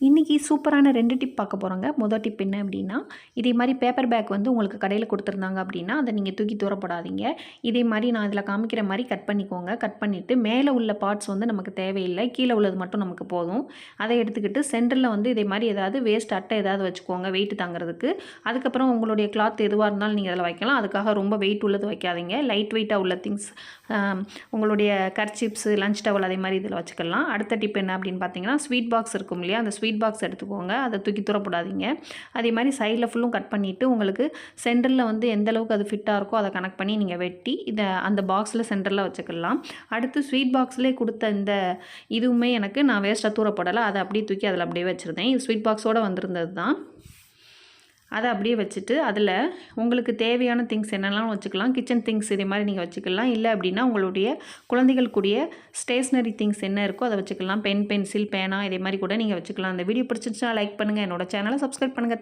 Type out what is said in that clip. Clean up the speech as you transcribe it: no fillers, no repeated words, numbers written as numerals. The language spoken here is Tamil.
இன்றைக்கி சூப்பரான 2 டிப் பார்க்க போகிறோங்க. மொதல் டிப் என்ன அப்படின்னா, இதே மாதிரி பேப்பர் பேக் வந்து உங்களுக்கு கடையில் கொடுத்துருந்தாங்க அப்படின்னா, அதை நீங்கள் தூக்கி தூர போடாதீங்க. இதே மாதிரி நான் இதில் காமிக்கிற மாதிரி கட் பண்ணிக்கோங்க. கட் பண்ணிவிட்டு மேலே உள்ள பார்ட்ஸ் வந்து நமக்கு தேவையில்லை, கீழே உள்ளது மட்டும் நமக்கு போதும். அதை எடுத்துக்கிட்டு சென்டரில் வந்து இதே மாதிரி ஏதாவது வேஸ்ட் அட்டை ஏதாவது வச்சுக்கோங்க வெயிட் தாங்கிறதுக்கு. அதுக்கப்புறம் உங்களுடைய கிளாத் எதுவாக இருந்தாலும் நீங்கள் அதில் வைக்கலாம். அதுக்காக ரொம்ப வெயிட் உள்ளது வைக்காதீங்க. லைட் வெயிட்டாக உள்ள திங்ஸ் உங்களுடைய கர்ச்சிப்ஸு, லஞ்ச் டவல் அதே மாதிரி இதில் வச்சுக்கலாம். அடுத்த டிப் என்ன அப்படின்னு பார்த்தீங்கன்னா, ஸ்வீட் பாக்ஸ் இருக்கும் இல்லையா, அந்த ஸ்வீட் பாக்ஸ் எடுத்துக்கோங்க. அதை தூக்கி தூர போடாதீங்க. அதே மாதிரி சைடில் ஃபுல்லும் கட் பண்ணிவிட்டு உங்களுக்கு சென்டரில் வந்து எந்த அளவுக்கு அது ஃபிட்டாக இருக்கோ அதை கனெக்ட் பண்ணி நீங்கள் வெட்டி இதை அந்த பாக்ஸில் சென்டரில் வச்சுக்கலாம். அடுத்து ஸ்வீட் பாக்ஸ்லேயே கொடுத்த இந்த இதுவுமே எனக்கு நான் வேஸ்ட்டாக தூர போடலை, அதை அப்படியே தூக்கி அதில் அப்படியே வச்சுருந்தேன். இது ஸ்வீட் பாக்ஸோடு வந்திருந்தது தான். அதை அப்படியே வச்சுட்டு அதில் உங்களுக்கு தேவையான திங்ஸ் என்னெல்லாம் வச்சுக்கலாம். கிச்சன் திங்ஸ் இதே மாதிரி நீங்கள் வச்சுக்கலாம். இல்லை அப்படின்னா உங்களுடைய குழந்தைகளுக்குரிய ஸ்டேஷ்னரி திங்ஸ் என்ன இருக்கோ அதை வச்சுக்கலாம். பென், பென்சில், பேனா இதே மாதிரி கூட நீங்கள் வச்சுக்கலாம். அந்த வீடியோ பிடிச்சிருந்துச்சுன்னா லைக் பண்ணுங்கள். என்னோட சேனலை சப்ஸ்கிரைப் பண்ணுங்கள்.